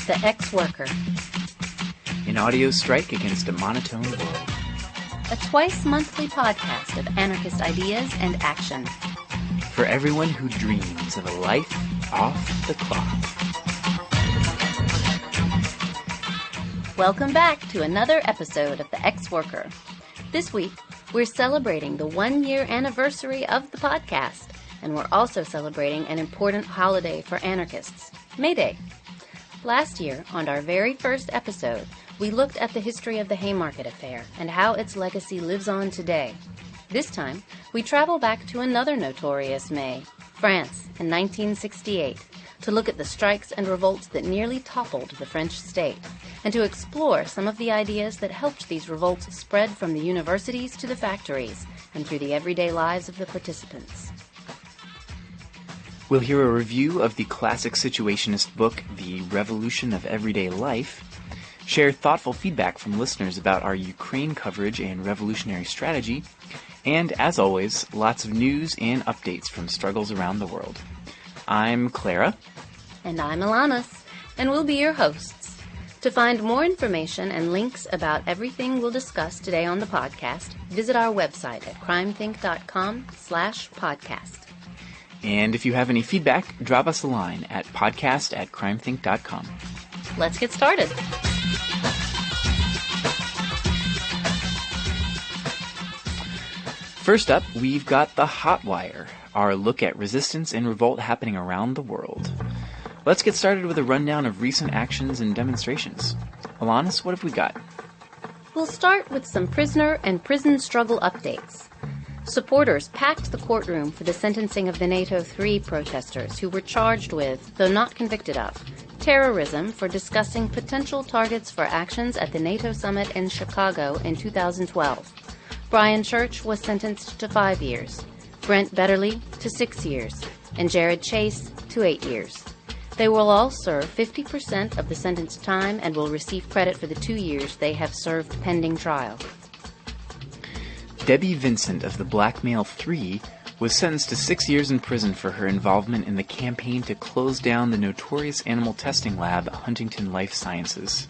The Ex-Worker, an audio strike against a monotone world. A twice-monthly podcast of anarchist ideas and action. For everyone who dreams of a life off the clock. Welcome back to another episode of The Ex-Worker. This week, we're celebrating the 1-year anniversary of the podcast, and we're also celebrating an important holiday for anarchists, May Day. Last year, on our very first episode, we looked at the history of the Haymarket Affair and how its legacy lives on today. This time, we travel back to another notorious May, France, in 1968, to look at the strikes and revolts that nearly toppled the French state, and to explore some of the ideas that helped these revolts spread from the universities to the factories and through the everyday lives of the participants. We'll hear a review of the classic Situationist book, The Revolution of Everyday Life, share thoughtful feedback from listeners about our Ukraine coverage and revolutionary strategy, and, as always, lots of news and updates from struggles around the world. I'm Clara. And I'm Alanis, and we'll be your hosts. To find more information and links about everything we'll discuss today on the podcast, visit our website at crimethink.com/podcast. And if you have any feedback, drop us a line at podcast@crimethink.com. Let's get started. First up, we've got the Hot Wire, our look at resistance and revolt happening around the world. Let's get started with a rundown of recent actions and demonstrations. Alanis, what have we got? We'll start with some prisoner and prison struggle updates. Supporters packed the courtroom for the sentencing of the NATO 3 protesters who were charged with, though not convicted of, terrorism for discussing potential targets for actions at the NATO summit in Chicago in 2012. Brian Church was sentenced to 5 years, Brent Betterly to 6 years, and Jared Chase to 8 years. They will all serve 50% of the sentenced time and will receive credit for the 2 years they have served pending trial. Debbie Vincent of the Blackmail 3 was sentenced to 6 years in prison for her involvement in the campaign to close down the notorious animal testing lab Huntington Life Sciences.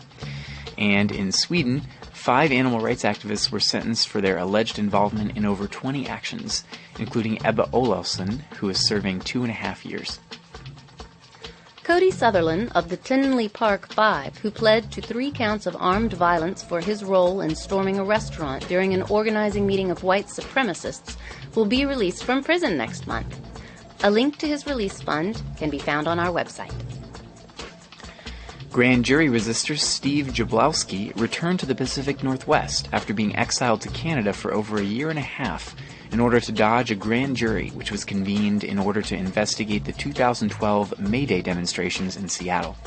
And in Sweden, 5 animal rights activists were sentenced for their alleged involvement in over 20 actions, including Ebba Olofsson, who is serving 2.5 years. Cody Sutherland of the Tinley Park 5, who pled to 3 counts of armed violence for his role in storming a restaurant during an organizing meeting of white supremacists, will be released from prison next month. A link to his release fund can be found on our website. Grand jury resistor Steve Jablowski returned to the Pacific Northwest after being exiled to Canada for over a year and a half in order to dodge a grand jury which was convened in order to investigate the 2012 May Day demonstrations in Seattle.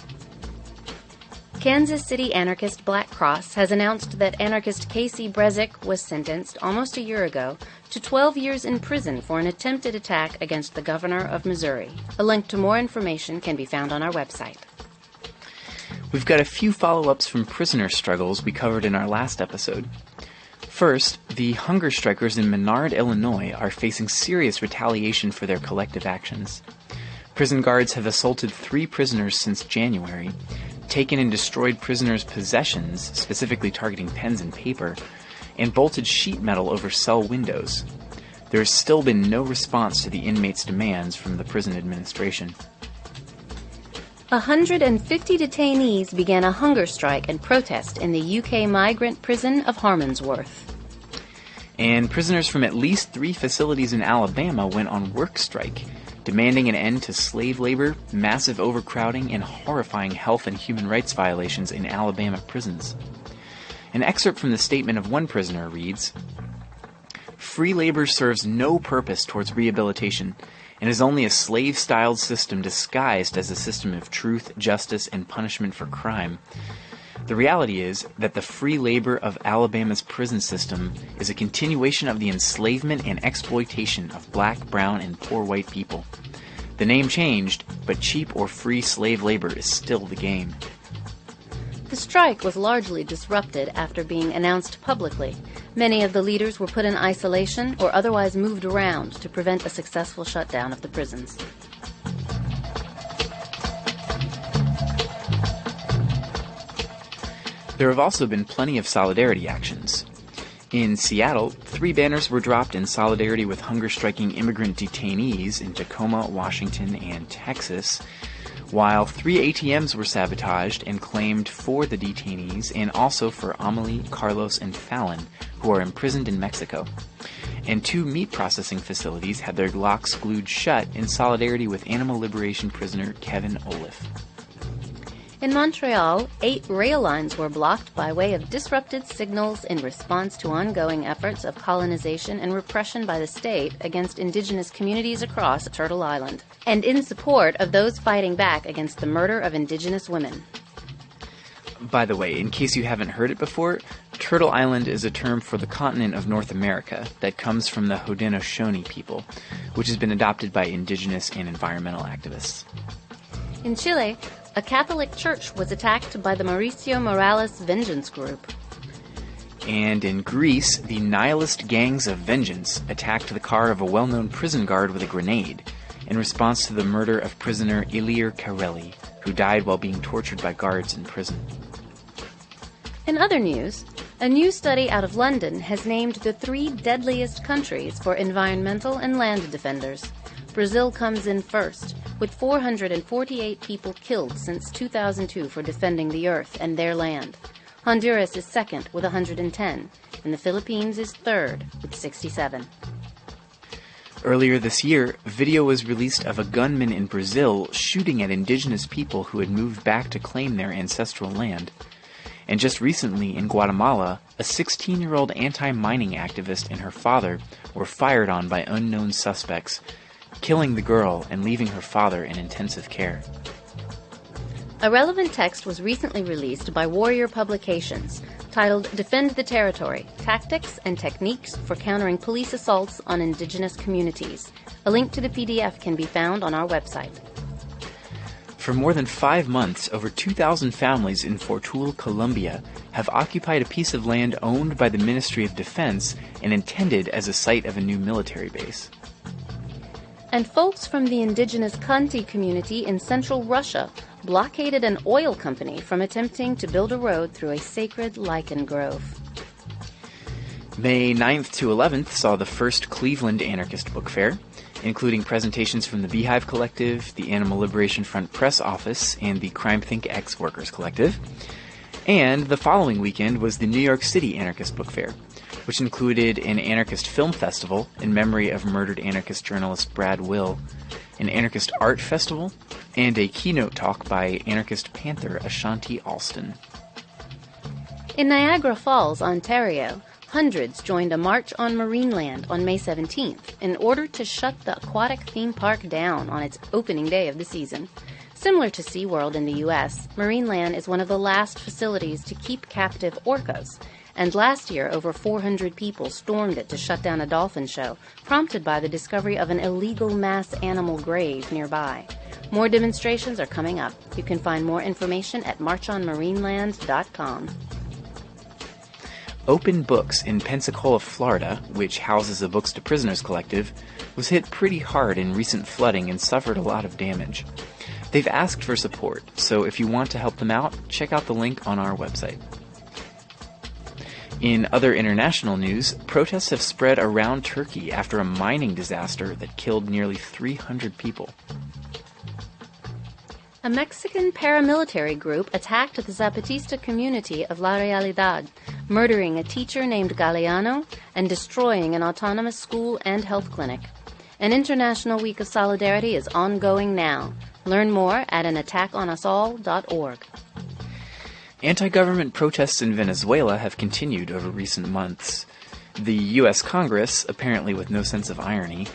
Kansas City anarchist Black Cross has announced that anarchist Casey Brezick was sentenced almost a year ago to 12 years in prison for an attempted attack against the governor of Missouri. A link to more information can be found on our website. We've got a few follow-ups from prisoner struggles we covered in our last episode. First, the hunger strikers in Menard, Illinois are facing serious retaliation for their collective actions. Prison guards have assaulted 3 prisoners since January, taken and destroyed prisoners' possessions, specifically targeting pens and paper, and bolted sheet metal over cell windows. There has still been no response to the inmates' demands from the prison administration. 150 detainees began a hunger strike and protest in the UK migrant prison of Harmondsworth. And prisoners from at least 3 facilities in Alabama went on work strike, demanding an end to slave labor, massive overcrowding, and horrifying health and human rights violations in Alabama prisons. An excerpt from the statement of one prisoner reads, "Free labor serves no purpose towards rehabilitation and is only a slave-styled system disguised as a system of truth, justice, and punishment for crime. The reality is that the free labor of Alabama's prison system is a continuation of the enslavement and exploitation of black, brown, and poor white people. The name changed, but cheap or free slave labor is still the game." The strike was largely disrupted after being announced publicly. Many of the leaders were put in isolation or otherwise moved around to prevent a successful shutdown of the prisons. There have also been plenty of solidarity actions. In Seattle, 3 banners were dropped in solidarity with hunger-striking immigrant detainees in Tacoma, Washington, and Texas, while 3 ATMs were sabotaged and claimed for the detainees and also for Amelie, Carlos, and Fallon, who are imprisoned in Mexico. And 2 meat processing facilities had their locks glued shut in solidarity with animal liberation prisoner Kevin Oliff. In Montreal, 8 rail lines were blocked by way of disrupted signals in response to ongoing efforts of colonization and repression by the state against Indigenous communities across Turtle Island, and in support of those fighting back against the murder of Indigenous women. By the way, in case you haven't heard it before, Turtle Island is a term for the continent of North America that comes from the Haudenosaunee people, which has been adopted by Indigenous and environmental activists. In Chile, a Catholic church was attacked by the Mauricio Morales Vengeance Group. And in Greece, the nihilist gangs of vengeance attacked the car of a well-known prison guard with a grenade in response to the murder of prisoner Ilir Kareli, who died while being tortured by guards in prison. In other news, a new study out of London has named the 3 deadliest countries for environmental and land defenders. Brazil comes in first, with 448 people killed since 2002 for defending the earth and their land. Honduras is second with 110, and the Philippines is third with 67. Earlier this year, video was released of a gunman in Brazil shooting at indigenous people who had moved back to claim their ancestral land. And just recently in Guatemala, a 16-year-old anti-mining activist and her father were fired on by unknown suspects, killing the girl and leaving her father in intensive care. A relevant text was recently released by Warrior Publications, titled Defend the Territory, Tactics and Techniques for Countering Police Assaults on Indigenous Communities. A link to the PDF can be found on our website. For more than 5 months, over 2,000 families in Fortul, Colombia, have occupied a piece of land owned by the Ministry of Defense and intended as a site of a new military base. And folks from the indigenous Khanty community in central Russia blockaded an oil company from attempting to build a road through a sacred lichen grove. May 9th to 11th saw the first Cleveland Anarchist Book Fair, including presentations from the Beehive Collective, the Animal Liberation Front Press Office, and the Crime Think X Workers Collective. And the following weekend was the New York City Anarchist Book Fair, which included an anarchist film festival in memory of murdered anarchist journalist Brad Will, an anarchist art festival, and a keynote talk by anarchist panther Ashanti Alston. In Niagara Falls, Ontario, hundreds joined a march on Marineland on May 17th in order to shut the aquatic theme park down on its opening day of the season. Similar to SeaWorld in the U.S., Marineland is one of the last facilities to keep captive orcas, and last year over 400 people stormed it to shut down a dolphin show, prompted by the discovery of an illegal mass animal grave nearby. More demonstrations are coming up. You can find more information at marchonmarineland.com. Open Books in Pensacola, Florida, which houses a Books to Prisoners collective, was hit pretty hard in recent flooding and suffered a lot of damage. They've asked for support, so if you want to help them out, check out the link on our website. In other international news, protests have spread around Turkey after a mining disaster that killed nearly 300 people. A Mexican paramilitary group attacked the Zapatista community of La Realidad, murdering a teacher named Galeano and destroying an autonomous school and health clinic. An International Week of Solidarity is ongoing now. Learn more at anatackonusall.org. Anti-government protests in Venezuela have continued over recent months. The U.S. Congress, apparently with no sense of irony,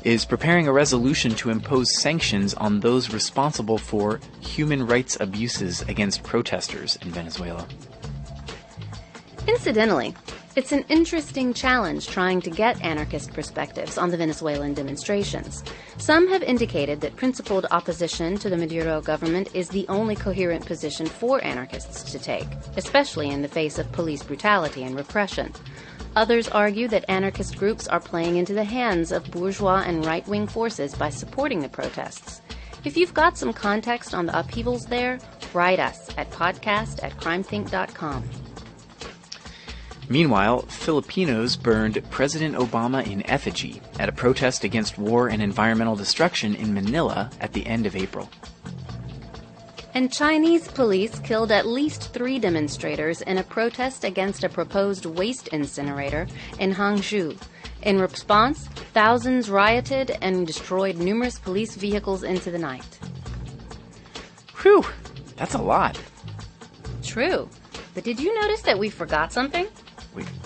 is preparing a resolution to impose sanctions on those responsible for human rights abuses against protesters in Venezuela. Incidentally, it's an interesting challenge trying to get anarchist perspectives on the Venezuelan demonstrations. Some have indicated that principled opposition to the Maduro government is the only coherent position for anarchists to take, especially in the face of police brutality and repression. Others argue that anarchist groups are playing into the hands of bourgeois and right-wing forces by supporting the protests. If you've got some context on the upheavals there, write us at podcast@crimethink.com. Meanwhile, Filipinos burned President Obama in effigy at a protest against war and environmental destruction in Manila at the end of April. And Chinese police killed at least 3 demonstrators in a protest against a proposed waste incinerator in Hangzhou. In response, thousands rioted and destroyed numerous police vehicles into the night. Whew, that's a lot. True. But did you notice that we forgot something?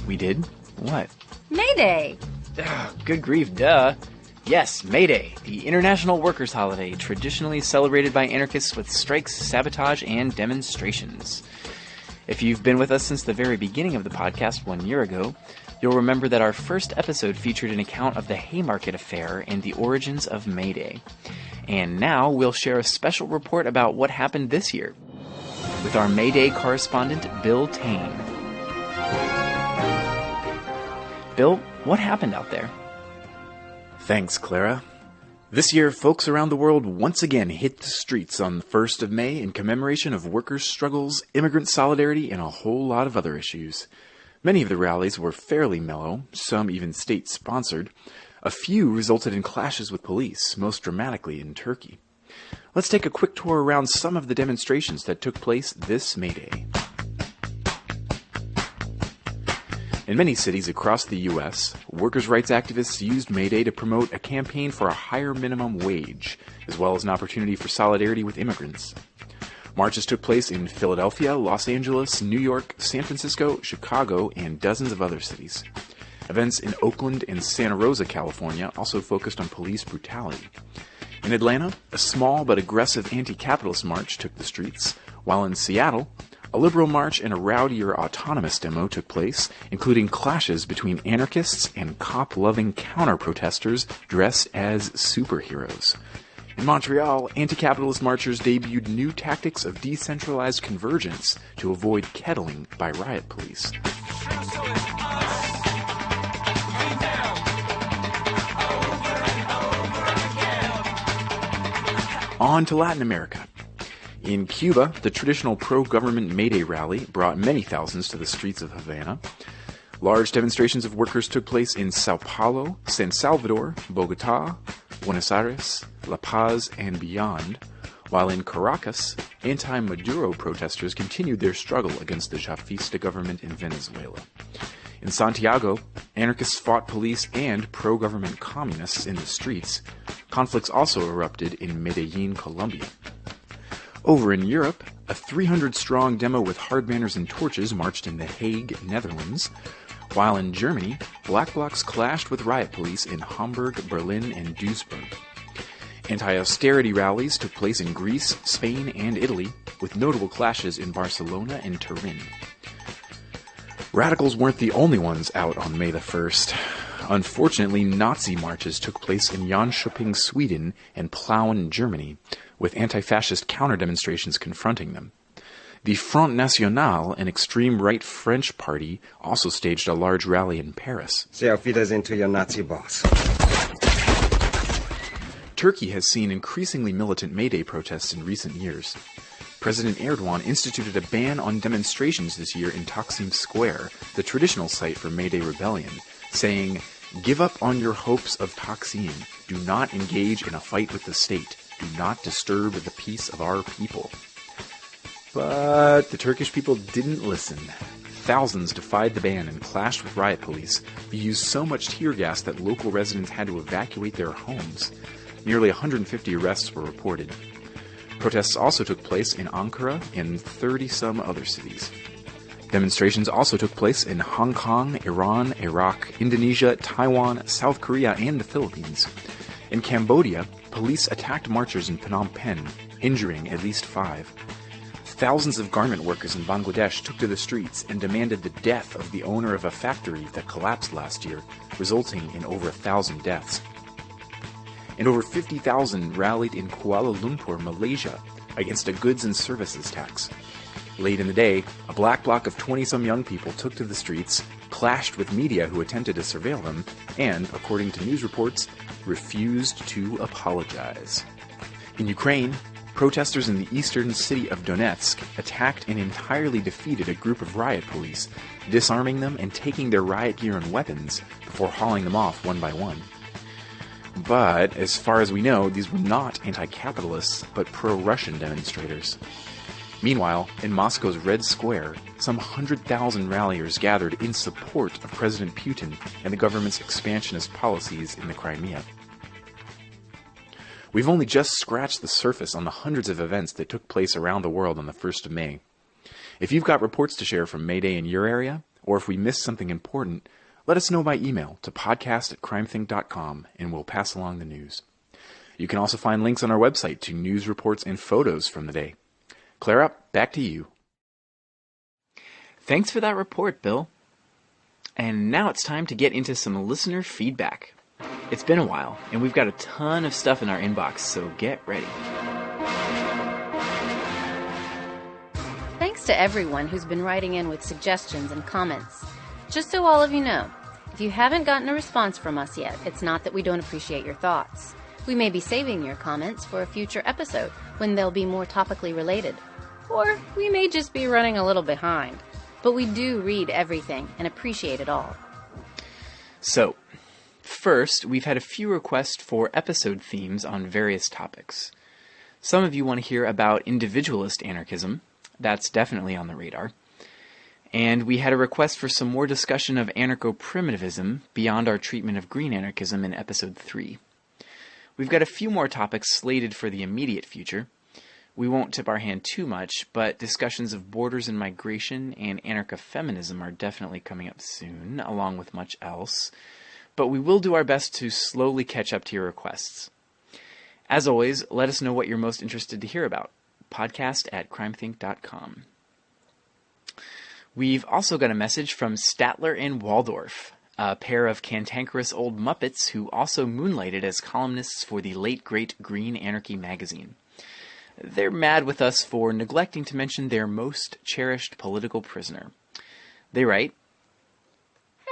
We did? What? May Day! Good grief, duh. Yes, May Day, the international workers' holiday, traditionally celebrated by anarchists with strikes, sabotage, and demonstrations. If you've been with us since the very beginning of the podcast 1 year ago, you'll remember that our first episode featured an account of the Haymarket Affair and the origins of May Day. And now we'll share a special report about what happened this year with our May Day correspondent, Bill Tane. Bill, what happened out there? Thanks, Clara. This year, folks around the world once again hit the streets on the 1st of May in commemoration of workers' struggles, immigrant solidarity, and a whole lot of other issues. Many of the rallies were fairly mellow, some even state-sponsored. A few resulted in clashes with police, most dramatically in Turkey. Let's take a quick tour around some of the demonstrations that took place this May Day. In many cities across the U.S., workers' rights activists used May Day to promote a campaign for a higher minimum wage, as well as an opportunity for solidarity with immigrants. Marches took place in Philadelphia, Los Angeles, New York, San Francisco, Chicago, and dozens of other cities. Events in Oakland and Santa Rosa, California, also focused on police brutality. In Atlanta, a small but aggressive anti-capitalist march took the streets, while in Seattle, a liberal march and a rowdier autonomous demo took place, including clashes between anarchists and cop-loving counter-protesters dressed as superheroes. In Montreal, anti-capitalist marchers debuted new tactics of decentralized convergence to avoid kettling by riot police. On to Latin America. In Cuba, the traditional pro-government May Day rally brought many thousands to the streets of Havana. Large demonstrations of workers took place in Sao Paulo, San Salvador, Bogota, Buenos Aires, La Paz, and beyond, while in Caracas, anti-Maduro protesters continued their struggle against the Chavista government in Venezuela. In Santiago, anarchists fought police and pro-government communists in the streets. Conflicts also erupted in Medellin, Colombia. Over in Europe, a 300-strong demo with hard banners and torches marched in The Hague, Netherlands, while in Germany, black blocs clashed with riot police in Hamburg, Berlin, and Duisburg. Anti-austerity rallies took place in Greece, Spain, and Italy, with notable clashes in Barcelona and Turin. Radicals weren't the only ones out on May the 1st. Unfortunately, Nazi marches took place in Jönköping, Sweden, and Plauen, Germany, with anti-fascist counter-demonstrations confronting them. The Front National, an extreme right French party, also staged a large rally in Paris. Say auf Wiedersehen to your Nazi boss. Turkey has seen increasingly militant May Day protests in recent years. President Erdogan instituted a ban on demonstrations this year in Taksim Square, the traditional site for May Day rebellion, saying, "Give up on your hopes of Taksim. Do not engage in a fight with the state. Do not disturb the peace of our people." But the Turkish people didn't listen. Thousands defied the ban and clashed with riot police, who used so much tear gas that local residents had to evacuate their homes. Nearly 150 arrests were reported. Protests also took place in Ankara and 30-some other cities. Demonstrations also took place in Hong Kong, Iran, Iraq, Indonesia, Taiwan, South Korea, and the Philippines. In Cambodia, police attacked marchers in Phnom Penh, injuring at least 5. Thousands of garment workers in Bangladesh took to the streets and demanded the death of the owner of a factory that collapsed last year, resulting in over 1,000 deaths. And over 50,000 rallied in Kuala Lumpur, Malaysia, against a goods and services tax. Late in the day, a black bloc of 20-some young people took to the streets, clashed with media who attempted to surveil them, and, according to news reports, refused to apologize. In Ukraine, protesters in the eastern city of Donetsk attacked and entirely defeated a group of riot police, disarming them and taking their riot gear and weapons before hauling them off one by one. But, as far as we know, these were not anti-capitalists, but pro-Russian demonstrators. Meanwhile, in Moscow's Red Square, some 100,000 ralliers gathered in support of President Putin and the government's expansionist policies in the Crimea. We've only just scratched the surface on the hundreds of events that took place around the world on the 1st of May. If you've got reports to share from May Day in your area, or if we missed something important, let us know by email to podcast@crimethink.com and we'll pass along the news. You can also find links on our website to news reports and photos from the day. Clara, back to you. Thanks for that report, Bill. And now it's time to get into some listener feedback. It's been a while, and we've got a ton of stuff in our inbox, so get ready. Thanks to everyone who's been writing in with suggestions and comments. Just so all of you know, if you haven't gotten a response from us yet, it's not that we don't appreciate your thoughts. We may be saving your comments for a future episode when they'll be more topically related. Or we may just be running a little behind. But we do read everything and appreciate it all. So, first, we've had a few requests for episode themes on various topics. Some of you want to hear about individualist anarchism. That's definitely on the radar. And we had a request for some more discussion of anarcho-primitivism beyond our treatment of green anarchism in episode 3. We've got a few more topics slated for the immediate future. We won't tip our hand too much, but discussions of borders and migration and anarcho-feminism are definitely coming up soon, along with much else. But we will do our best to slowly catch up to your requests. As always, let us know what you're most interested to hear about. podcast@crimethink.com. We've also got a message from Statler and Waldorf, a pair of cantankerous old Muppets who also moonlighted as columnists for the late great Green Anarchy magazine. They're mad with us for neglecting to mention their most cherished political prisoner. They write,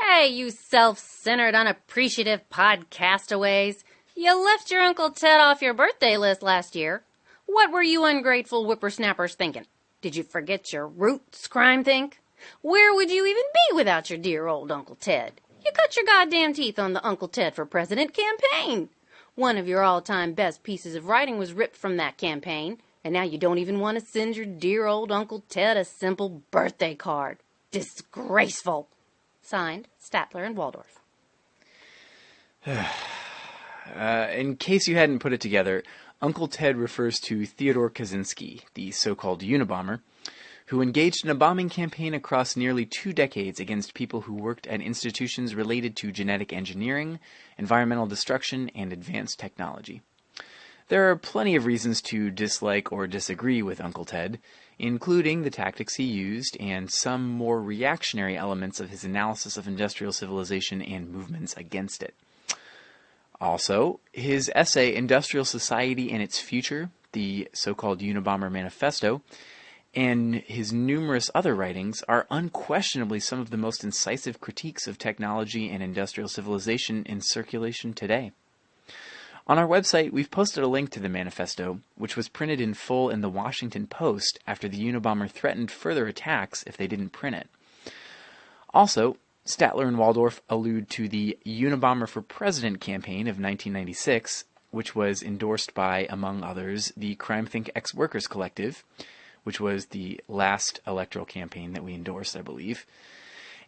Hey, you self-centered, unappreciative podcastaways. You left your Uncle Ted off your birthday list last year. What were you ungrateful whippersnappers thinking? Did you forget your roots, Crime Think? Where would you even be without your dear old Uncle Ted? You cut your goddamn teeth on the Uncle Ted for President campaign. One of your all-time best pieces of writing was ripped from that campaign, and now you don't even want to send your dear old Uncle Ted a simple birthday card. Disgraceful. Signed, Statler and Waldorf. In case you hadn't put it together, Uncle Ted refers to Theodore Kaczynski, the so-called Unabomber, who engaged in a bombing campaign across nearly 2 decades against people who worked at institutions related to genetic engineering, environmental destruction, and advanced technology. There are plenty of reasons to dislike or disagree with Uncle Ted, including the tactics he used and some more reactionary elements of his analysis of industrial civilization and movements against it. Also, his essay Industrial Society and Its Future, the so-called Unabomber Manifesto, and his numerous other writings are unquestionably some of the most incisive critiques of technology and industrial civilization in circulation today. On our website, we've posted a link to the manifesto, which was printed in full in the Washington Post after the Unabomber threatened further attacks if they didn't print it. Also, Statler and Waldorf allude to the Unabomber for President campaign of 1996, which was endorsed by, among others, the Crime Think Ex-Workers Collective, which was the last electoral campaign that we endorsed, I believe,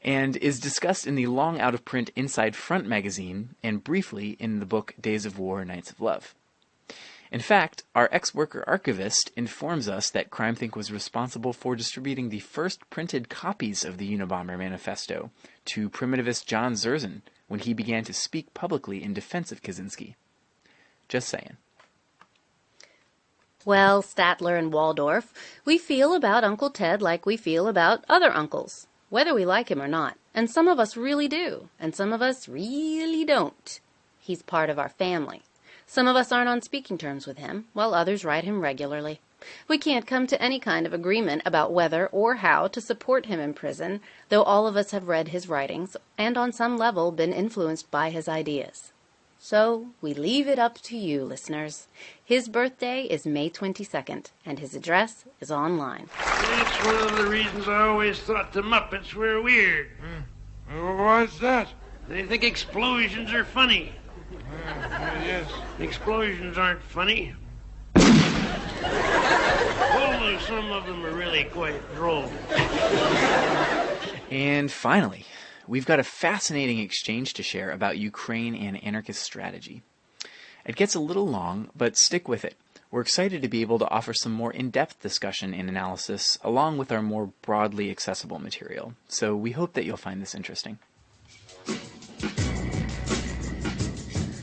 and is discussed in the long out-of-print Inside Front magazine and briefly in the book Days of War, Nights of Love. In fact, our ex-worker archivist informs us that Crime Think was responsible for distributing the first printed copies of the Unabomber Manifesto to primitivist John Zerzan when he began to speak publicly in defense of Kaczynski. Just saying. Well, Statler and Waldorf, we feel about Uncle Ted like we feel about other uncles, whether we like him or not. And some of us really do, and some of us really don't. He's part of our family. Some of us aren't on speaking terms with him, while others write him regularly. We can't come to any kind of agreement about whether or how to support him in prison, though all of us have read his writings and on some level been influenced by his ideas. So we leave it up to you, listeners. His birthday is May 22nd, and his address is online. That's one of the reasons I always thought the Muppets were weird. Why's that? They think explosions are funny. Yes. Explosions aren't funny. Only some of them are really quite droll. And finally, we've got a fascinating exchange to share about Ukraine and anarchist strategy. It gets a little long, but stick with it. We're excited to be able to offer some more in-depth discussion and analysis along with our more broadly accessible material, so we hope that you'll find this interesting.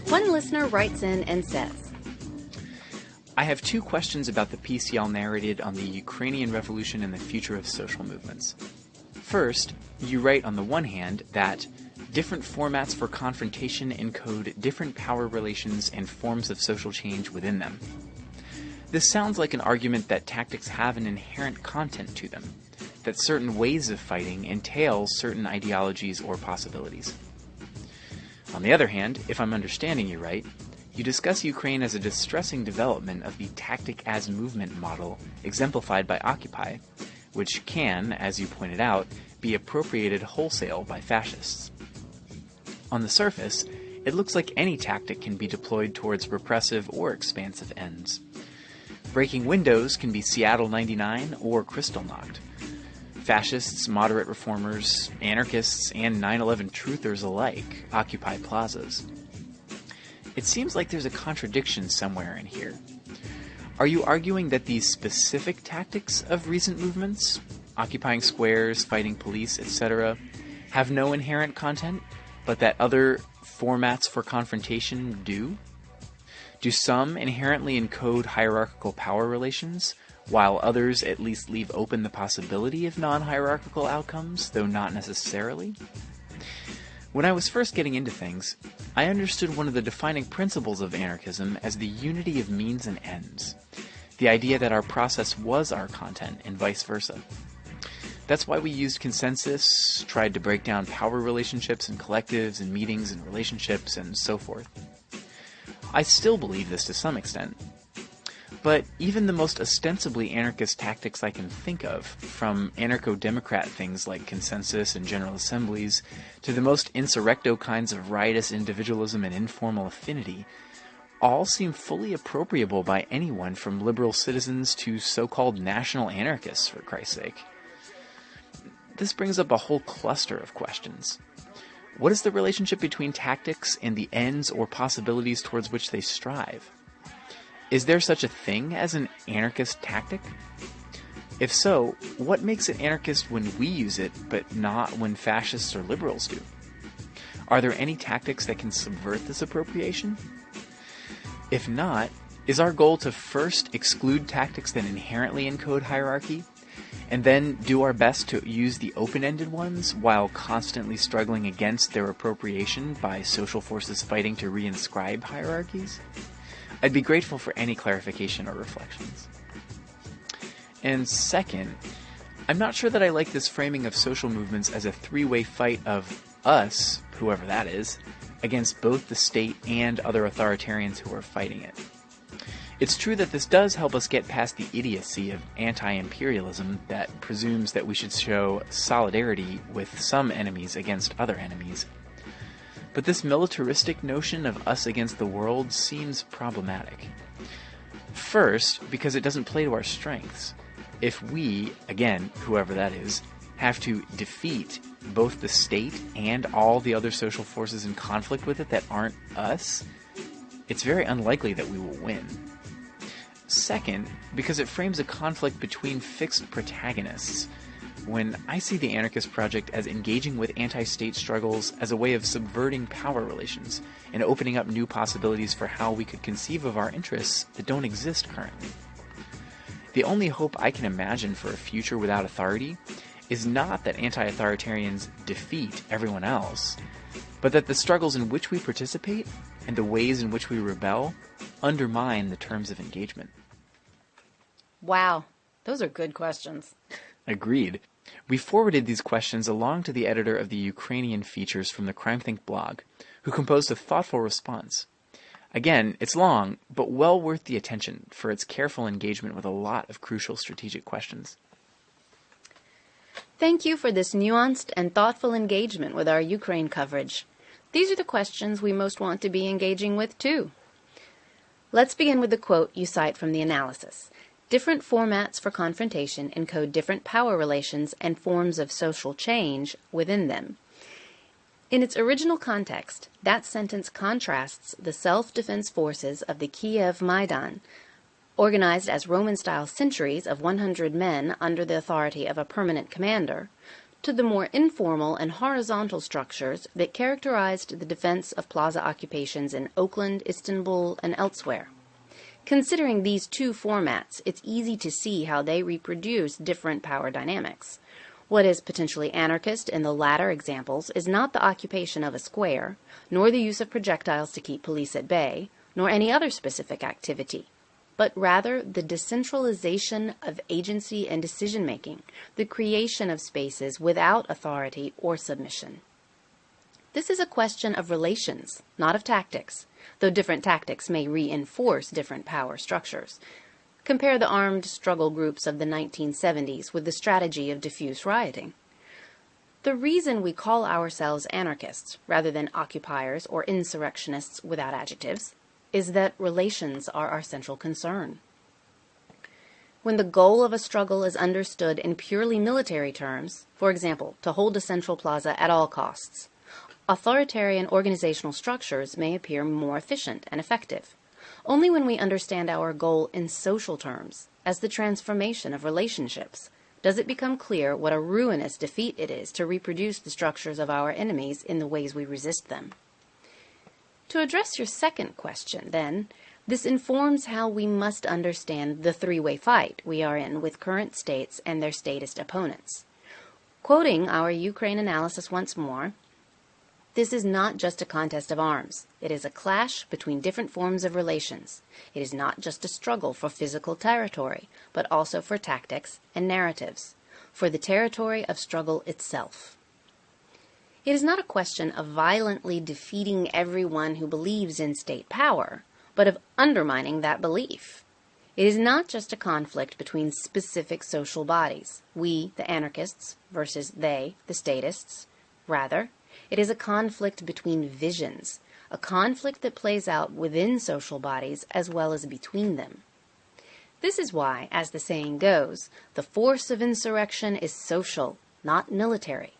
One listener writes in and says, I have two questions about the piece y'all narrated on the Ukrainian Revolution and the future of social movements. First, you write on the one hand that different formats for confrontation encode different power relations and forms of social change within them. This sounds like an argument that tactics have an inherent content to them, that certain ways of fighting entail certain ideologies or possibilities. On the other hand, if I'm understanding you right, you discuss Ukraine as a distressing development of the tactic as movement model exemplified by Occupy, which can, as you pointed out, be appropriated wholesale by fascists. On the surface, it looks like any tactic can be deployed towards repressive or expansive ends. Breaking windows can be Seattle 99 or Kristallnacht. Fascists, moderate reformers, anarchists, and 9/11 truthers alike occupy plazas. It seems like there's a contradiction somewhere in here. Are you arguing that these specific tactics of recent movements, occupying squares, fighting police, etc., have no inherent content, but that other formats for confrontation do? Do some inherently encode hierarchical power relations, while others at least leave open the possibility of non-hierarchical outcomes, though not necessarily? When I was first getting into things, I understood one of the defining principles of anarchism as the unity of means and ends, the idea that our process was our content and vice versa. That's why we used consensus, tried to break down power relationships and collectives and meetings and relationships and so forth. I still believe this to some extent. But even the most ostensibly anarchist tactics I can think of, from anarcho-democrat things like consensus and general assemblies, to the most insurrecto kinds of riotous individualism and informal affinity, all seem fully appropriable by anyone from liberal citizens to so-called national anarchists, for Christ's sake. This brings up a whole cluster of questions. What is the relationship between tactics and the ends or possibilities towards which they strive? Is there such a thing as an anarchist tactic? If so, what makes it anarchist when we use it, but not when fascists or liberals do? Are there any tactics that can subvert this appropriation? If not, is our goal to first exclude tactics that inherently encode hierarchy, and then do our best to use the open-ended ones while constantly struggling against their appropriation by social forces fighting to reinscribe hierarchies? I'd be grateful for any clarification or reflections. And second, I'm not sure that I like this framing of social movements as a three-way fight of us, whoever that is, against both the state and other authoritarians who are fighting it. It's true that this does help us get past the idiocy of anti-imperialism that presumes that we should show solidarity with some enemies against other enemies. But this militaristic notion of us against the world seems problematic. First, because it doesn't play to our strengths. If we, again, whoever that is, have to defeat both the state and all the other social forces in conflict with it that aren't us, it's very unlikely that we will win. Second, because it frames a conflict between fixed protagonists. When I see the Anarchist Project as engaging with anti-state struggles as a way of subverting power relations and opening up new possibilities for how we could conceive of our interests that don't exist currently. The only hope I can imagine for a future without authority is not that anti-authoritarians defeat everyone else, but that the struggles in which we participate and the ways in which we rebel undermine the terms of engagement. Wow, those are good questions. Agreed. We forwarded these questions along to the editor of the Ukrainian features from the CrimeThink blog, who composed a thoughtful response. Again, it's long, but well worth the attention for its careful engagement with a lot of crucial strategic questions. Thank you for this nuanced and thoughtful engagement with our Ukraine coverage. These are the questions we most want to be engaging with, too. Let's begin with the quote you cite from the analysis. Different formats for confrontation encode different power relations and forms of social change within them. In its original context, that sentence contrasts the self-defense forces of the Kiev Maidan, organized as Roman-style centuries of 100 men under the authority of a permanent commander, to the more informal and horizontal structures that characterized the defense of plaza occupations in Oakland, Istanbul, and elsewhere. Considering these two formats, it's easy to see how they reproduce different power dynamics. What is potentially anarchist in the latter examples is not the occupation of a square, nor the use of projectiles to keep police at bay, nor any other specific activity, but rather the decentralization of agency and decision-making, the creation of spaces without authority or submission. This is a question of relations, not of tactics, though different tactics may reinforce different power structures. Compare the armed struggle groups of the 1970s with the strategy of diffuse rioting. The reason we call ourselves anarchists, rather than occupiers or insurrectionists without adjectives, is that relations are our central concern. When the goal of a struggle is understood in purely military terms, for example, to hold a central plaza at all costs, authoritarian organizational structures may appear more efficient and effective. Only when we understand our goal in social terms, as the transformation of relationships, does it become clear what a ruinous defeat it is to reproduce the structures of our enemies in the ways we resist them. To address your second question, then, this informs how we must understand the three-way fight we are in with current states and their statist opponents. Quoting our Ukraine analysis once more, this is not just a contest of arms. It is a clash between different forms of relations. It is not just a struggle for physical territory, but also for tactics and narratives, for the territory of struggle itself. It is not a question of violently defeating everyone who believes in state power, but of undermining that belief. It is not just a conflict between specific social bodies, we, the anarchists, versus they, the statists. Rather, it is a conflict between visions, a conflict that plays out within social bodies as well as between them. This is why, as the saying goes, the force of insurrection is social, not military.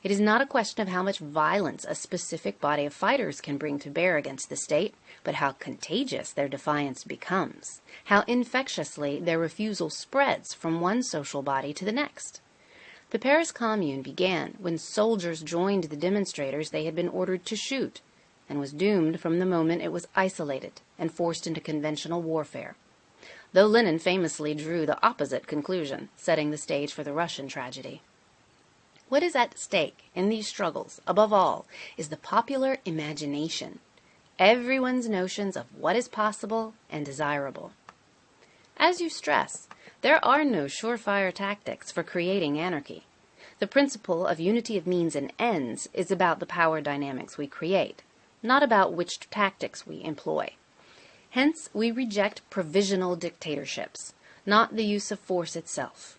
It is not a question of how much violence a specific body of fighters can bring to bear against the state, but how contagious their defiance becomes, how infectiously their refusal spreads from one social body to the next. The Paris Commune began when soldiers joined the demonstrators they had been ordered to shoot, and was doomed from the moment it was isolated and forced into conventional warfare. Though Lenin famously drew the opposite conclusion, setting the stage for the Russian tragedy. What is at stake in these struggles, above all, is the popular imagination, everyone's notions of what is possible and desirable. As you stress, there are no surefire tactics for creating anarchy. The principle of unity of means and ends is about the power dynamics we create, not about which tactics we employ. Hence, we reject provisional dictatorships, not the use of force itself.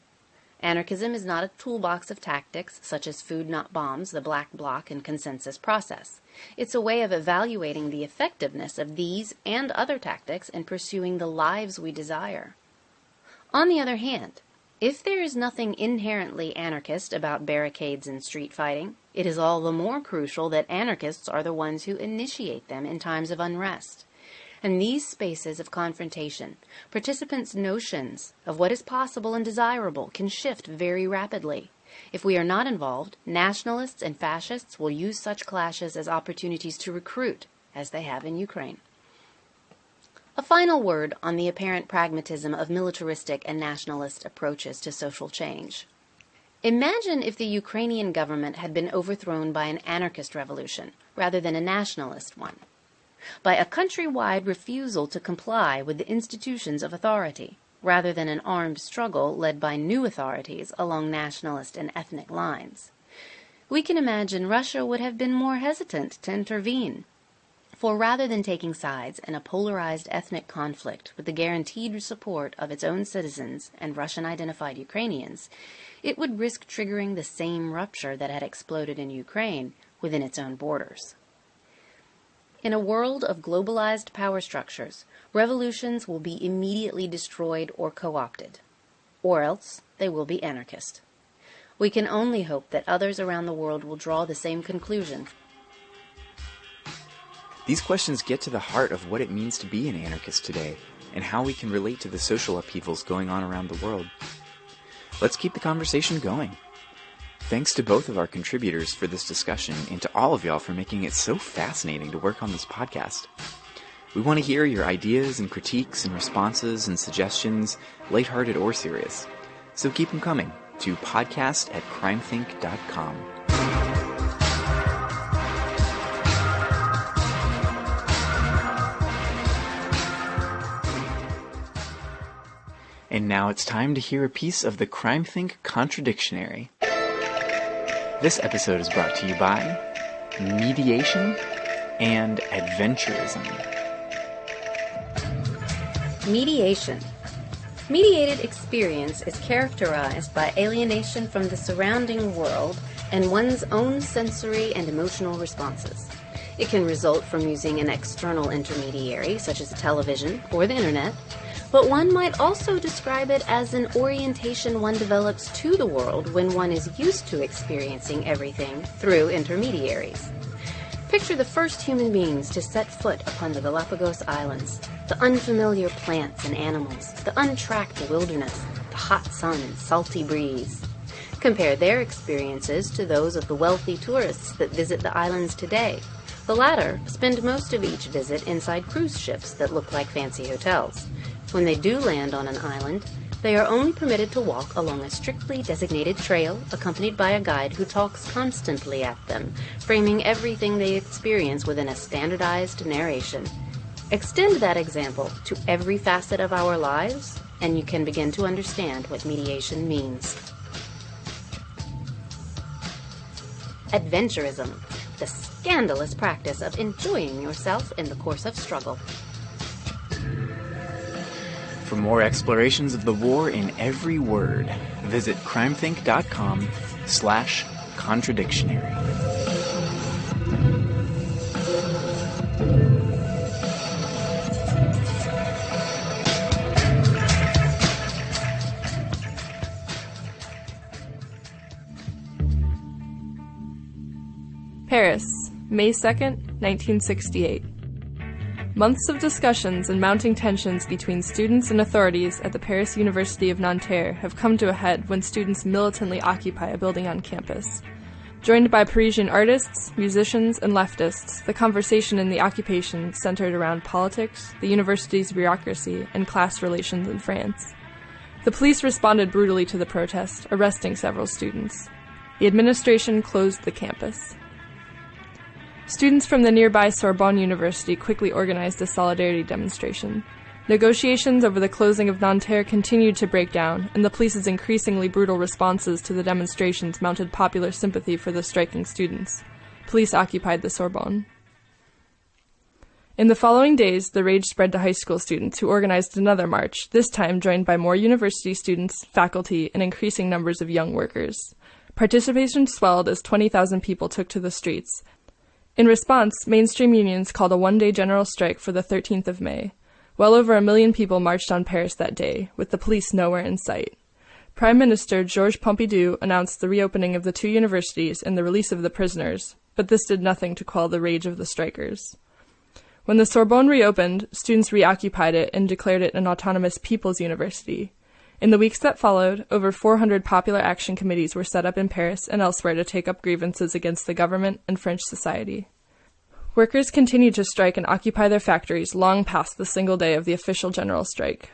Anarchism is not a toolbox of tactics such as food not bombs, the black bloc, and consensus process. It's a way of evaluating the effectiveness of these and other tactics in pursuing the lives we desire. On the other hand, if there is nothing inherently anarchist about barricades and street fighting, it is all the more crucial that anarchists are the ones who initiate them in times of unrest. In these spaces of confrontation, participants' notions of what is possible and desirable can shift very rapidly. If we are not involved, nationalists and fascists will use such clashes as opportunities to recruit, as they have in Ukraine. A final word on the apparent pragmatism of militaristic and nationalist approaches to social change. Imagine if the Ukrainian government had been overthrown by an anarchist revolution rather than a nationalist one, by a countrywide refusal to comply with the institutions of authority, rather than an armed struggle led by new authorities along nationalist and ethnic lines. we can imagine Russia would have been more hesitant to intervene. For rather than taking sides in a polarized ethnic conflict with the guaranteed support of its own citizens and Russian-identified Ukrainians, it would risk triggering the same rupture that had exploded in Ukraine within its own borders. In a world of globalized power structures, revolutions will be immediately destroyed or co-opted, or else they will be anarchist. We can only hope that others around the world will draw the same conclusion. These questions get to the heart of what it means to be an anarchist today, and how we can relate to the social upheavals going on around the world. Let's keep the conversation going. Thanks to both of our contributors for this discussion, and to all of y'all for making it so fascinating to work on this podcast. We want to hear your ideas and critiques and responses and suggestions, lighthearted or serious. So keep them coming to podcast@crimethink.com. And now it's time to hear a piece of the CrimethInc Contradictionary. This episode is brought to you by mediation and adventurism. Mediation. Mediated experience is characterized by alienation from the surrounding world and one's own sensory and emotional responses. It can result from using an external intermediary, such as television or the internet, but one might also describe it as an orientation one develops to the world when one is used to experiencing everything through intermediaries. Picture the first human beings to set foot upon the Galapagos Islands, the unfamiliar plants and animals, the untracked wilderness, the hot sun and salty breeze. Compare their experiences to those of the wealthy tourists that visit the islands today. The latter spend most of each visit inside cruise ships that look like fancy hotels. When they do land on an island, they are only permitted to walk along a strictly designated trail, accompanied by a guide who talks constantly at them, framing everything they experience within a standardized narration. Extend that example to every facet of our lives, and you can begin to understand what mediation means. Adventurism, the scandalous practice of enjoying yourself in the course of struggle. For more explorations of the war in every word, visit crimethink.com/contradictionary. Paris, May 2nd, 1968. Months of discussions and mounting tensions between students and authorities at the Paris University of Nanterre have come to a head when students militantly occupy a building on campus. Joined by Parisian artists, musicians, and leftists, the conversation in the occupation centered around politics, the university's bureaucracy, and class relations in France. The police responded brutally to the protest, arresting several students. The administration closed the campus. Students from the nearby Sorbonne University quickly organized a solidarity demonstration. Negotiations over the closing of Nanterre continued to break down, and the police's increasingly brutal responses to the demonstrations mounted popular sympathy for the striking students. Police occupied the Sorbonne. In the following days, the rage spread to high school students who organized another march, this time joined by more university students, faculty, and increasing numbers of young workers. Participation swelled as 20,000 people took to the streets. In response, mainstream unions called a one-day general strike for the 13th of May. Well over 1 million people marched on Paris that day, with the police nowhere in sight. Prime Minister Georges Pompidou announced the reopening of the two universities and the release of the prisoners, but this did nothing to quell the rage of the strikers. When the Sorbonne reopened, students reoccupied it and declared it an autonomous people's university. In the weeks that followed, over 400 popular action committees were set up in Paris and elsewhere to take up grievances against the government and French society. Workers continued to strike and occupy their factories long past the single day of the official general strike.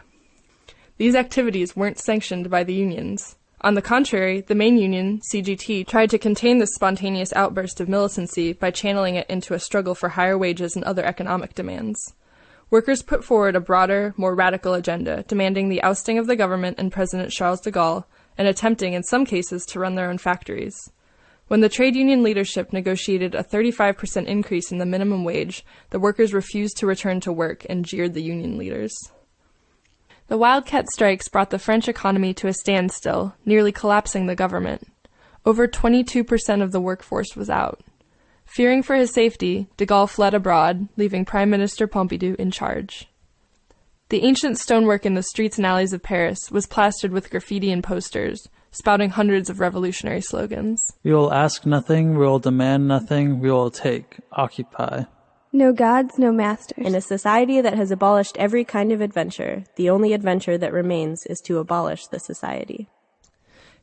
These activities weren't sanctioned by the unions. On the contrary, the main union, CGT, tried to contain this spontaneous outburst of militancy by channeling it into a struggle for higher wages and other economic demands. Workers put forward a broader, more radical agenda, demanding the ousting of the government and President Charles de Gaulle, and attempting, in some cases, to run their own factories. When the trade union leadership negotiated a 35% increase in the minimum wage, the workers refused to return to work and jeered the union leaders. The wildcat strikes brought the French economy to a standstill, nearly collapsing the government. Over 22% of the workforce was out. Fearing for his safety, de Gaulle fled abroad, leaving Prime Minister Pompidou in charge. The ancient stonework in the streets and alleys of Paris was plastered with graffiti and posters, spouting hundreds of revolutionary slogans. We will ask nothing, we will demand nothing, we will take, occupy. No gods, no masters. In a society that has abolished every kind of adventure, the only adventure that remains is to abolish the society.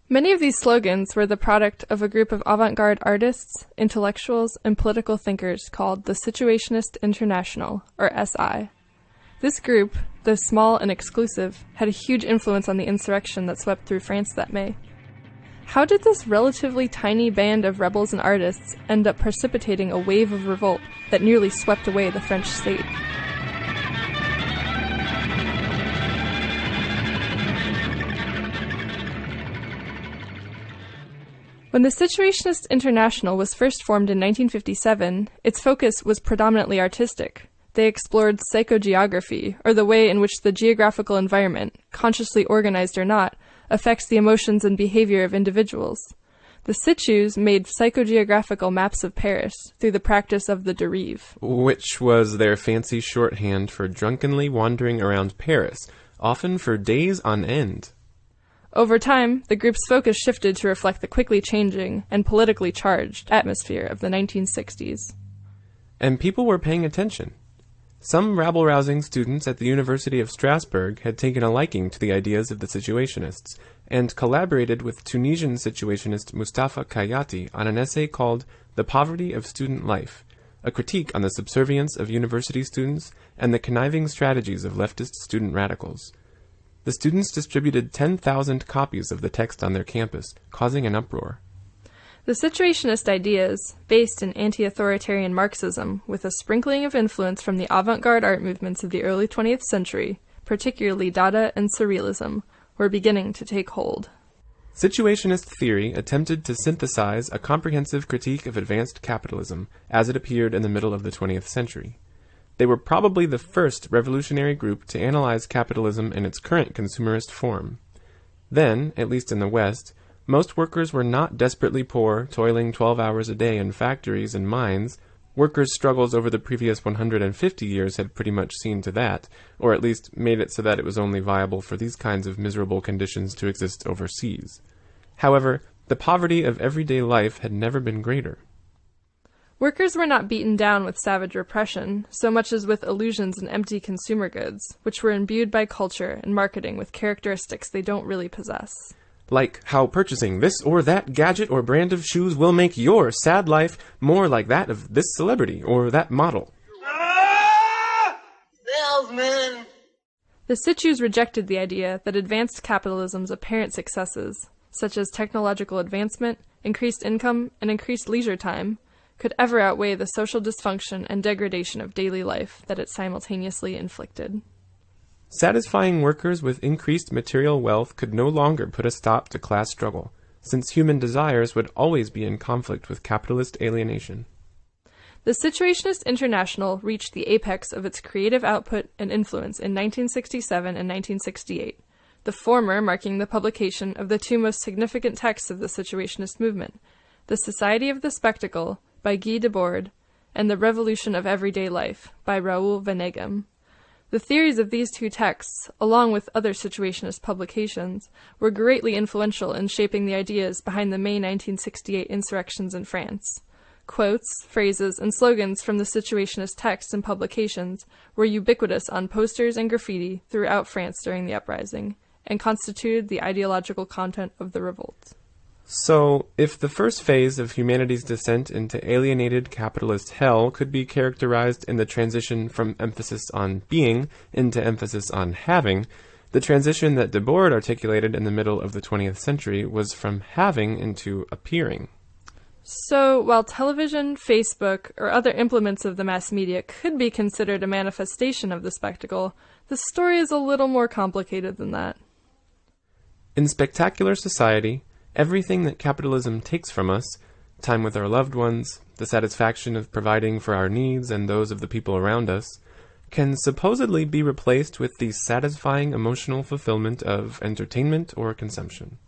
Many of these slogans were the product of a group of avant-garde artists, intellectuals, and political thinkers called the Situationist International, or SI. This group, though small and exclusive, had a huge influence on the insurrection that swept through France that May. How did this relatively tiny band of rebels and artists end up precipitating a wave of revolt that nearly swept away the French state? When the Situationist International was first formed in 1957, its focus was predominantly artistic. They explored psychogeography, or the way in which the geographical environment, consciously organized or not, affects the emotions and behavior of individuals. The Situs made psychogeographical maps of Paris through the practice of the derive, which was their fancy shorthand for drunkenly wandering around Paris, often for days on end. Over time, the group's focus shifted to reflect the quickly changing and politically charged atmosphere of the 1960s. And people were paying attention. Some rabble-rousing students at the University of Strasbourg had taken a liking to the ideas of the Situationists, and collaborated with Tunisian Situationist Mustafa Kayati on an essay called The Poverty of Student Life, a critique on the subservience of university students and the conniving strategies of leftist student radicals. The students distributed 10,000 copies of the text on their campus, causing an uproar. The Situationist ideas, based in anti-authoritarian Marxism, with a sprinkling of influence from the avant-garde art movements of the early 20th century, particularly Dada and Surrealism, were beginning to take hold. Situationist theory attempted to synthesize a comprehensive critique of advanced capitalism as it appeared in the middle of the 20th century. They were probably the first revolutionary group to analyze capitalism in its current consumerist form. Then, at least in the West, most workers were not desperately poor, toiling 12 hours a day in factories and mines. Workers' struggles over the previous 150 years had pretty much seen to that, or at least made it so that it was only viable for these kinds of miserable conditions to exist overseas. However, the poverty of everyday life had never been greater. Workers were not beaten down with savage repression, so much as with illusions and empty consumer goods, which were imbued by culture and marketing with characteristics they don't really possess. Like how purchasing this or that gadget or brand of shoes will make your sad life more like that of this celebrity or that model. Salesman! The Situs rejected the idea that advanced capitalism's apparent successes, such as technological advancement, increased income, and increased leisure time, could ever outweigh the social dysfunction and degradation of daily life that it simultaneously inflicted. Satisfying workers with increased material wealth could no longer put a stop to class struggle, since human desires would always be in conflict with capitalist alienation. The Situationist International reached the apex of its creative output and influence in 1967 and 1968, the former marking the publication of the two most significant texts of the Situationist movement, The Society of the Spectacle, by Guy Debord, and The Revolution of Everyday Life, by Raoul Vaneigem. The theories of these two texts, along with other Situationist publications, were greatly influential in shaping the ideas behind the May 1968 insurrections in France. Quotes, phrases, and slogans from the Situationist texts and publications were ubiquitous on posters and graffiti throughout France during the uprising, and constituted the ideological content of the revolt. So, if the first phase of humanity's descent into alienated capitalist hell could be characterized in the transition from emphasis on being into emphasis on having, the transition that Debord articulated in the middle of the 20th century was from having into appearing. So, while television, Facebook, or other implements of the mass media could be considered a manifestation of the spectacle, the story is a little more complicated than that. In spectacular society, everything that capitalism takes from us time with our loved ones, the satisfaction of providing for our needs and those of the people around us, can supposedly be replaced with the satisfying emotional fulfillment of entertainment or consumption.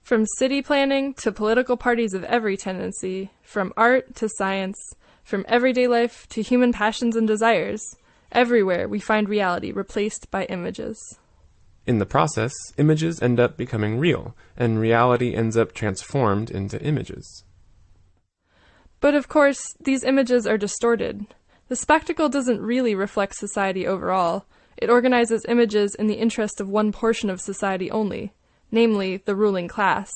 From city planning to political parties of every tendency, from art to science, from everyday life to human passions and desires, everywhere we find reality replaced by images. In the process, images end up becoming real, and reality ends up transformed into images. But of course, these images are distorted. The spectacle doesn't really reflect society overall. It organizes images in the interest of one portion of society only, namely the ruling class,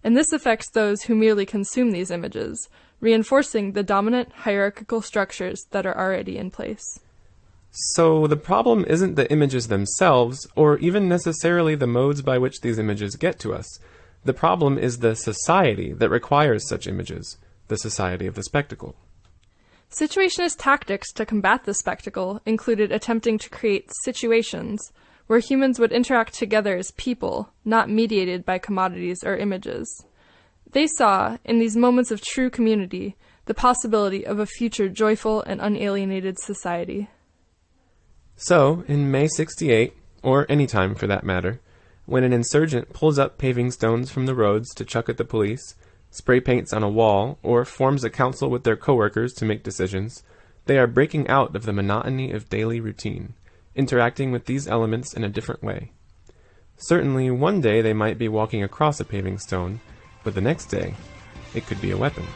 and this affects those who merely consume these images, reinforcing the dominant hierarchical structures that are already in place. So the problem isn't the images themselves, or even necessarily the modes by which these images get to us. The problem is the society that requires such images, the society of the spectacle. Situationist tactics to combat the spectacle included attempting to create situations where humans would interact together as people, not mediated by commodities or images. They saw, in these moments of true community, the possibility of a future joyful and unalienated society. So, in May 68, or any time for that matter, when an insurgent pulls up paving stones from the roads to chuck at the police, spray paints on a wall, or forms a council with their coworkers to make decisions, they are breaking out of the monotony of daily routine, interacting with these elements in a different way. Certainly, one day they might be walking across a paving stone, but the next day, it could be a weapon.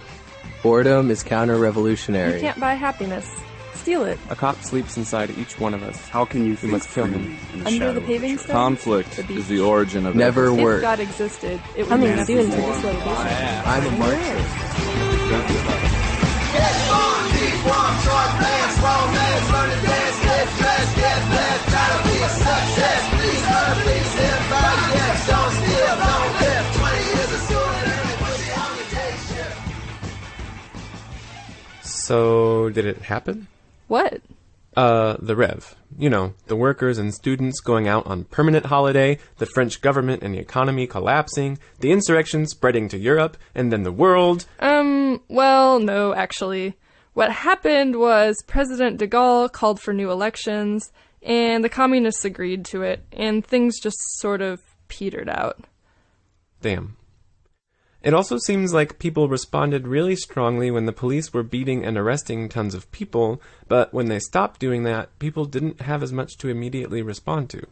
Boredom is counter-revolutionary. You can't buy happiness. Steal it. A cop sleeps inside each one of us. How can you we must kill him? Under the paving stone? Conflict is the origin of never work. If God existed, it would coming be soon to this location. I'm a Marxist. So, did it happen? What? The Rev. You know, the workers and students going out on permanent holiday, the French government and the economy collapsing, the insurrection spreading to Europe, and then the world. Well, no, actually. What happened was President de Gaulle called for new elections, and the communists agreed to it, and things just sort of petered out. Damn. It also seems like people responded really strongly when the police were beating and arresting tons of people, but when they stopped doing that, people didn't have as much to immediately respond to.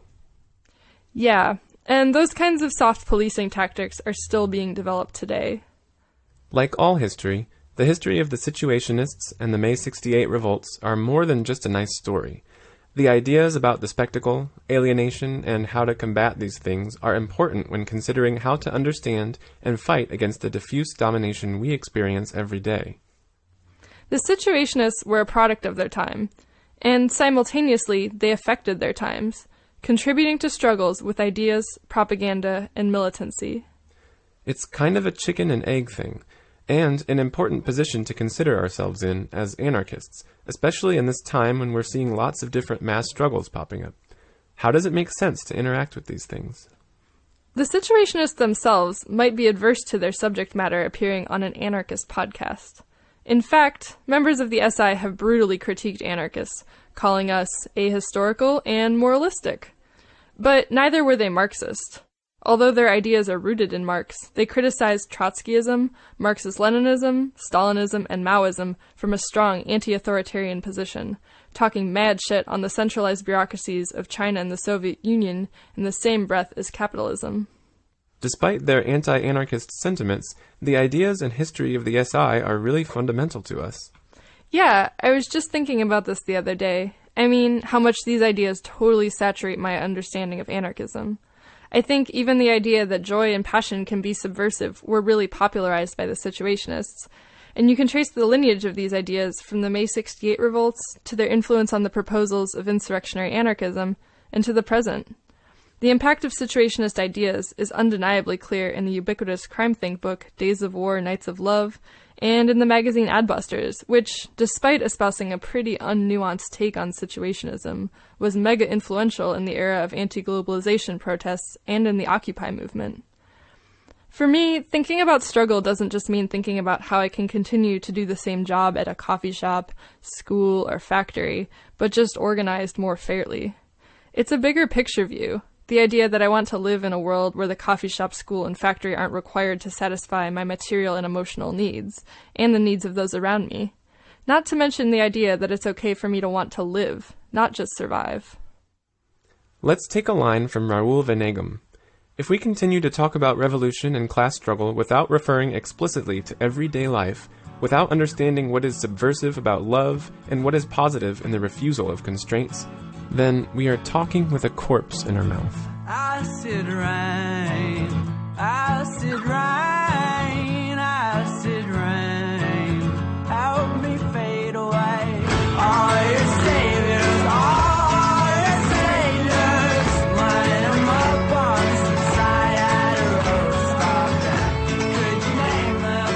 Yeah, and those kinds of soft policing tactics are still being developed today. Like all history, the history of the Situationists and the May 68 revolts are more than just a nice story. The ideas about the spectacle, alienation, and how to combat these things are important when considering how to understand and fight against the diffuse domination we experience every day. The Situationists were a product of their time, and simultaneously they affected their times, contributing to struggles with ideas, propaganda, and militancy. It's kind of a chicken and egg thing, and an important position to consider ourselves in as anarchists, especially in this time when we're seeing lots of different mass struggles popping up. How does it make sense to interact with these things? The Situationists themselves might be adverse to their subject matter appearing on an anarchist podcast. In fact, members of the SI have brutally critiqued anarchists, calling us ahistorical and moralistic. But neither were they Marxist. Although their ideas are rooted in Marx, they criticized Trotskyism, Marxist-Leninism, Stalinism, and Maoism from a strong anti-authoritarian position, talking mad shit on the centralized bureaucracies of China and the Soviet Union in the same breath as capitalism. Despite their anti-anarchist sentiments, the ideas and history of the SI are really fundamental to us. Yeah, I was just thinking about this the other day. I mean, how much these ideas totally saturate my understanding of anarchism. I think even the idea that joy and passion can be subversive were really popularized by the Situationists, and you can trace the lineage of these ideas from the May 68 revolts to their influence on the proposals of insurrectionary anarchism and to the present. The impact of Situationist ideas is undeniably clear in the ubiquitous crime think book Days of War, Nights of Love, and in the magazine Adbusters, which, despite espousing a pretty unnuanced take on situationism, was mega influential in the era of anti-globalization protests and in the Occupy movement. For me, thinking about struggle doesn't just mean thinking about how I can continue to do the same job at a coffee shop, school, or factory, but just organized more fairly. It's a bigger picture view, the idea that I want to live in a world where the coffee shop, school, and factory aren't required to satisfy my material and emotional needs, and the needs of those around me. Not to mention the idea that it's okay for me to want to live, not just survive. Let's take a line from Raoul Vaneigem. If we continue to talk about revolution and class struggle without referring explicitly to everyday life, without understanding what is subversive about love and what is positive in the refusal of constraints, then we are talking with a corpse in our mouth. Acid rain, acid rain, acid rain, help me fade away. All your saviors, all your saviors, line them up on some side at a road stop. Could you name them?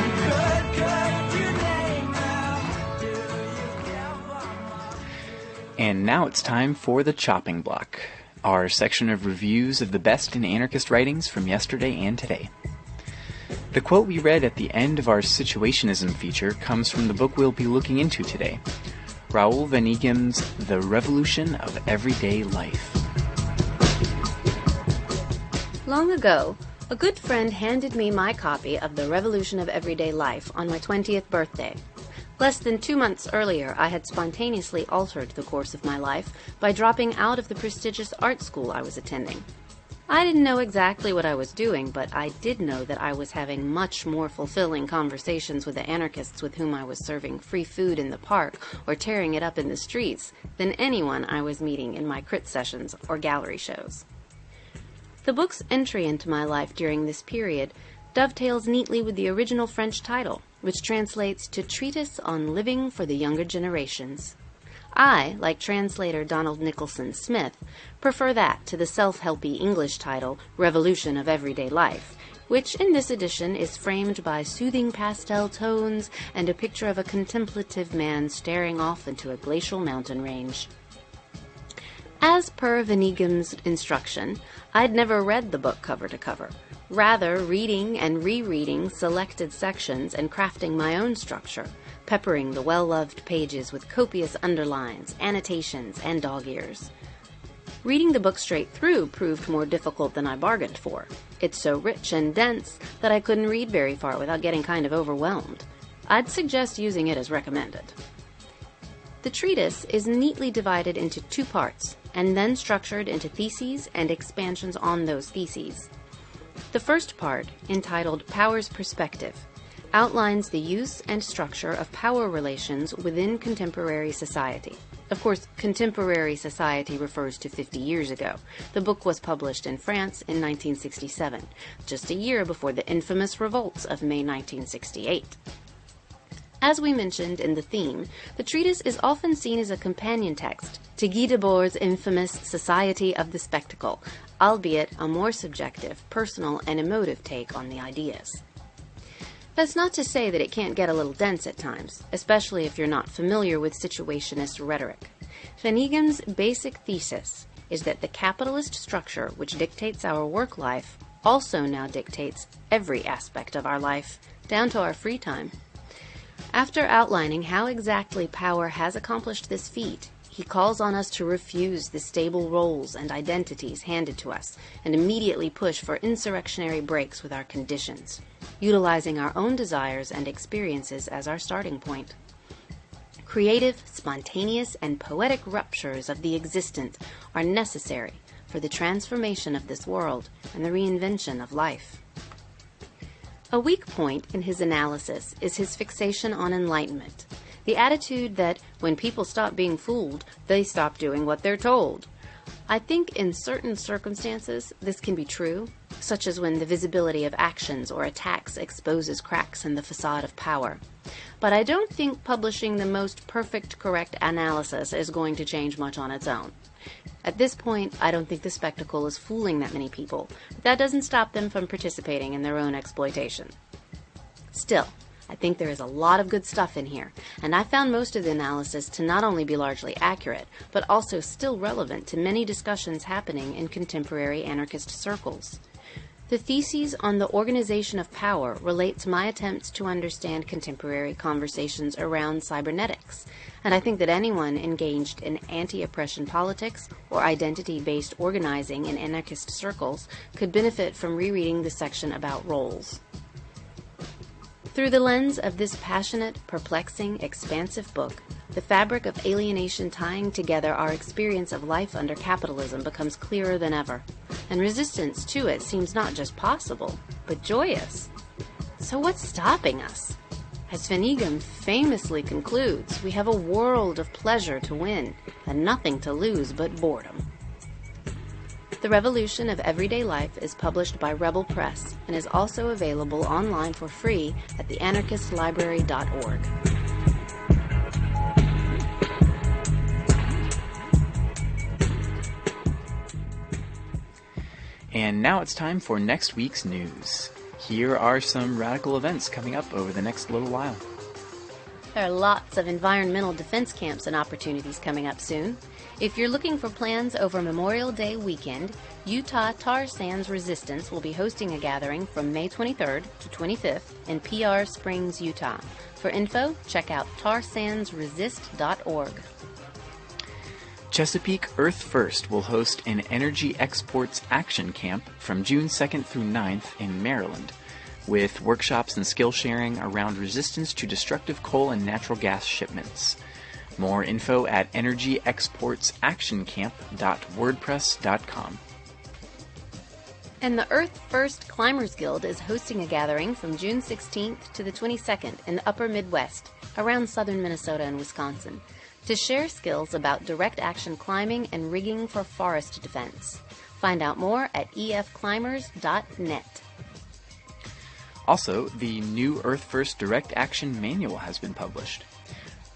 Could you name them? Do you give them? And now it's time for the chopping block, our section of reviews of the best in anarchist writings from yesterday and today. The quote we read at the end of our Situationism feature comes from the book we'll be looking into today, Raoul Vaneigem's The Revolution of Everyday Life. Long ago, a good friend handed me my copy of The Revolution of Everyday Life on my 20th birthday. Less than 2 months earlier, I had spontaneously altered the course of my life by dropping out of the prestigious art school I was attending. I didn't know exactly what I was doing, but I did know that I was having much more fulfilling conversations with the anarchists with whom I was serving free food in the park or tearing it up in the streets than anyone I was meeting in my crit sessions or gallery shows. The book's entry into my life during this period dovetails neatly with the original French title, which translates to Treatise on Living for the Younger Generations. I, like translator Donald Nicholson Smith, prefer that to the self-helpy English title, Revolution of Everyday Life, which in this edition is framed by soothing pastel tones and a picture of a contemplative man staring off into a glacial mountain range. As per Vaneigem's instruction, I'd never read the book cover to cover, rather reading and rereading selected sections and crafting my own structure, peppering the well-loved pages with copious underlines, annotations, and dog ears. Reading the book straight through proved more difficult than I bargained for. It's so rich and dense that I couldn't read very far without getting kind of overwhelmed. I'd suggest using it as recommended. The treatise is neatly divided into 2 parts, and then structured into theses and expansions on those theses. The first part, entitled Power's Perspective, outlines the use and structure of power relations within contemporary society. Of course, contemporary society refers to 50 years ago. The book was published in France in 1967, just a year before the infamous revolts of May 1968. As we mentioned in the theme, the treatise is often seen as a companion text to Guy Debord's infamous Society of the Spectacle, albeit a more subjective, personal, and emotive take on the ideas. That's not to say that it can't get a little dense at times, especially if you're not familiar with situationist rhetoric. Vaneigem's basic thesis is that the capitalist structure which dictates our work life also now dictates every aspect of our life, down to our free time. After outlining how exactly power has accomplished this feat, he calls on us to refuse the stable roles and identities handed to us and immediately push for insurrectionary breaks with our conditions, utilizing our own desires and experiences as our starting point. Creative, spontaneous, and poetic ruptures of the existent are necessary for the transformation of this world and the reinvention of life. A weak point in his analysis is his fixation on enlightenment, the attitude that when people stop being fooled, they stop doing what they're told. I think in certain circumstances this can be true, such as when the visibility of actions or attacks exposes cracks in the facade of power. But I don't think publishing the most perfect correct analysis is going to change much on its own. At this point, I don't think the spectacle is fooling that many people, but that doesn't stop them from participating in their own exploitation. Still, I think there is a lot of good stuff in here, and I found most of the analysis to not only be largely accurate, but also still relevant to many discussions happening in contemporary anarchist circles. The theses on the organization of power relate to my attempts to understand contemporary conversations around cybernetics, and I think that anyone engaged in anti-oppression politics or identity-based organizing in anarchist circles could benefit from rereading the section about roles. Through the lens of this passionate, perplexing, expansive book, the fabric of alienation tying together our experience of life under capitalism becomes clearer than ever, and resistance to it seems not just possible, but joyous. So what's stopping us? As Vaneigem famously concludes, we have a world of pleasure to win, and nothing to lose but boredom. The Revolution of Everyday Life is published by Rebel Press and is also available online for free at the anarchistlibrary.org. And now it's time for next week's news. Here are some radical events coming up over the next little while. There are lots of environmental defense camps and opportunities coming up soon. If you're looking for plans over Memorial Day weekend, Utah Tar Sands Resistance will be hosting a gathering from May 23rd to 25th in PR Springs, Utah. For info, check out tarsandsresist.org. Chesapeake Earth First will host an Energy Exports Action Camp from June 2nd through 9th in Maryland, with workshops and skill sharing around resistance to destructive coal and natural gas shipments. More info at energyexportsactioncamp.wordpress.com. And the Earth First Climbers Guild is hosting a gathering from June 16th to the 22nd in the upper Midwest, around southern Minnesota and Wisconsin, to share skills about direct action climbing and rigging for forest defense. Find out more at efclimbers.net. Also, the new Earth First Direct Action Manual has been published.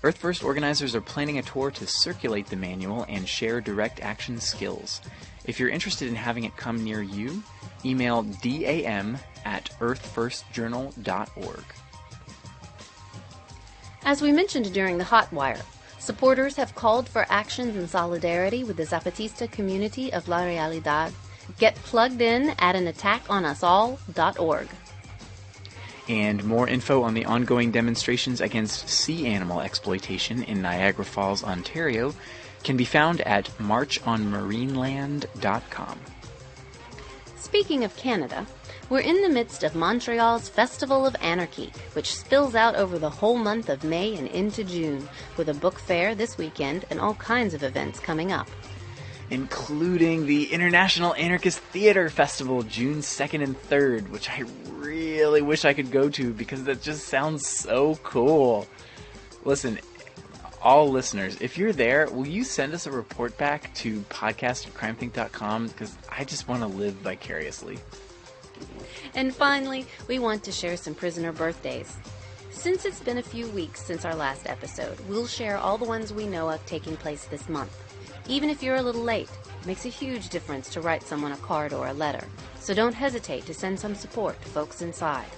Earth First organizers are planning a tour to circulate the manual and share direct action skills. If you're interested in having it come near you, email dam@earthfirstjournal.org. As we mentioned during the Hot Wire, supporters have called for actions in solidarity with the Zapatista community of La Realidad. Get plugged in at anattackonusall.org. And more info on the ongoing demonstrations against sea animal exploitation in Niagara Falls, Ontario, can be found at marchonmarineland.com. Speaking of Canada, we're in the midst of Montreal's Festival of Anarchy, which spills out over the whole month of May and into June, with a book fair this weekend and all kinds of events coming up. Including the International Anarchist Theater Festival, June 2nd and 3rd, which I really wish I could go to because that just sounds so cool. Listen, all listeners, if you're there, will you send us a report back to podcast@crimethink.com, because I just want to live vicariously. And finally, we want to share some prisoner birthdays. Since it's been a few weeks since our last episode, we'll share all the ones we know of taking place this month. Even if you're a little late, it makes a huge difference to write someone a card or a letter, so don't hesitate to send some support to folks inside.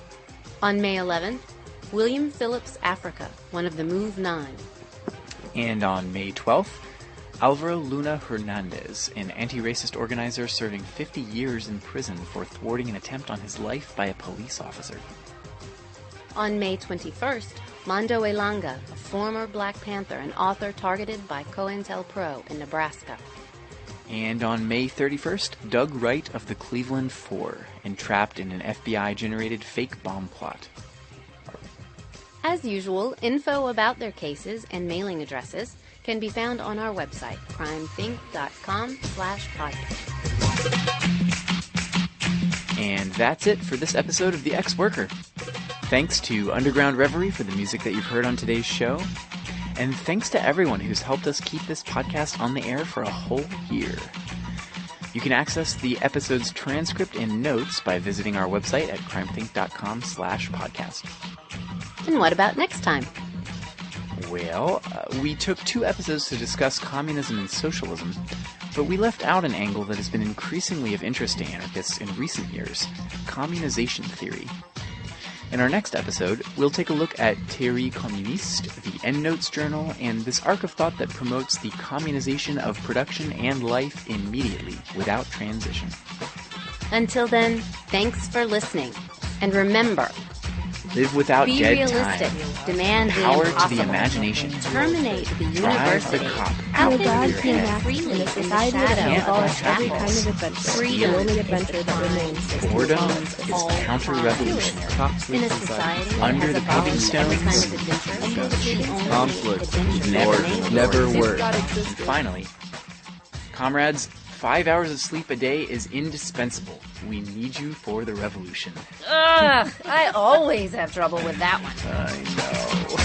On May 11th, William Phillips Africa, one of the Move 9. And on May 12th, Alvaro Luna Hernandez, an anti-racist organizer serving 50 years in prison for thwarting an attempt on his life by a police officer. On May 21st, Mando Elanga, a former Black Panther and author targeted by COINTELPRO in Nebraska. And on May 31st, Doug Wright of the Cleveland Four, entrapped in an FBI-generated fake bomb plot. As usual, info about their cases and mailing addresses can be found on our website, crimethink.com/podcast. And that's it for this episode of The Ex-Worker. Thanks to Underground Reverie for the music that you've heard on today's show. And thanks to everyone who's helped us keep this podcast on the air for a whole year. You can access the episode's transcript and notes by visiting our website at crimethink.com/podcast. And what about next time? Well, we took 2 episodes to discuss communism and socialism, but we left out an angle that has been increasingly of interest to anarchists in recent years: communization theory. In our next episode, we'll take a look at Théorie Communiste, the Endnotes Journal, and this arc of thought that promotes the communization of production and life immediately, without transition. Until then, thanks for listening. And remember, live without be dead realistic, time. demand Power the impossible, to the imagination. terminate the Drive university, the cop. out No there God and can think act freely in a in the society shadow that of abolishes the every kind shackles. of adventure. Freedom The only is adventure that defined remains is Boredom to is counter-revolutionary. in a society that Under has the paving abolished every kind stones, of adventure, the only conflict adventure never remains. worked. And finally, comrades, 5 hours of sleep a day is indispensable. We need you for the revolution. Ugh, I always have trouble with that one. I know.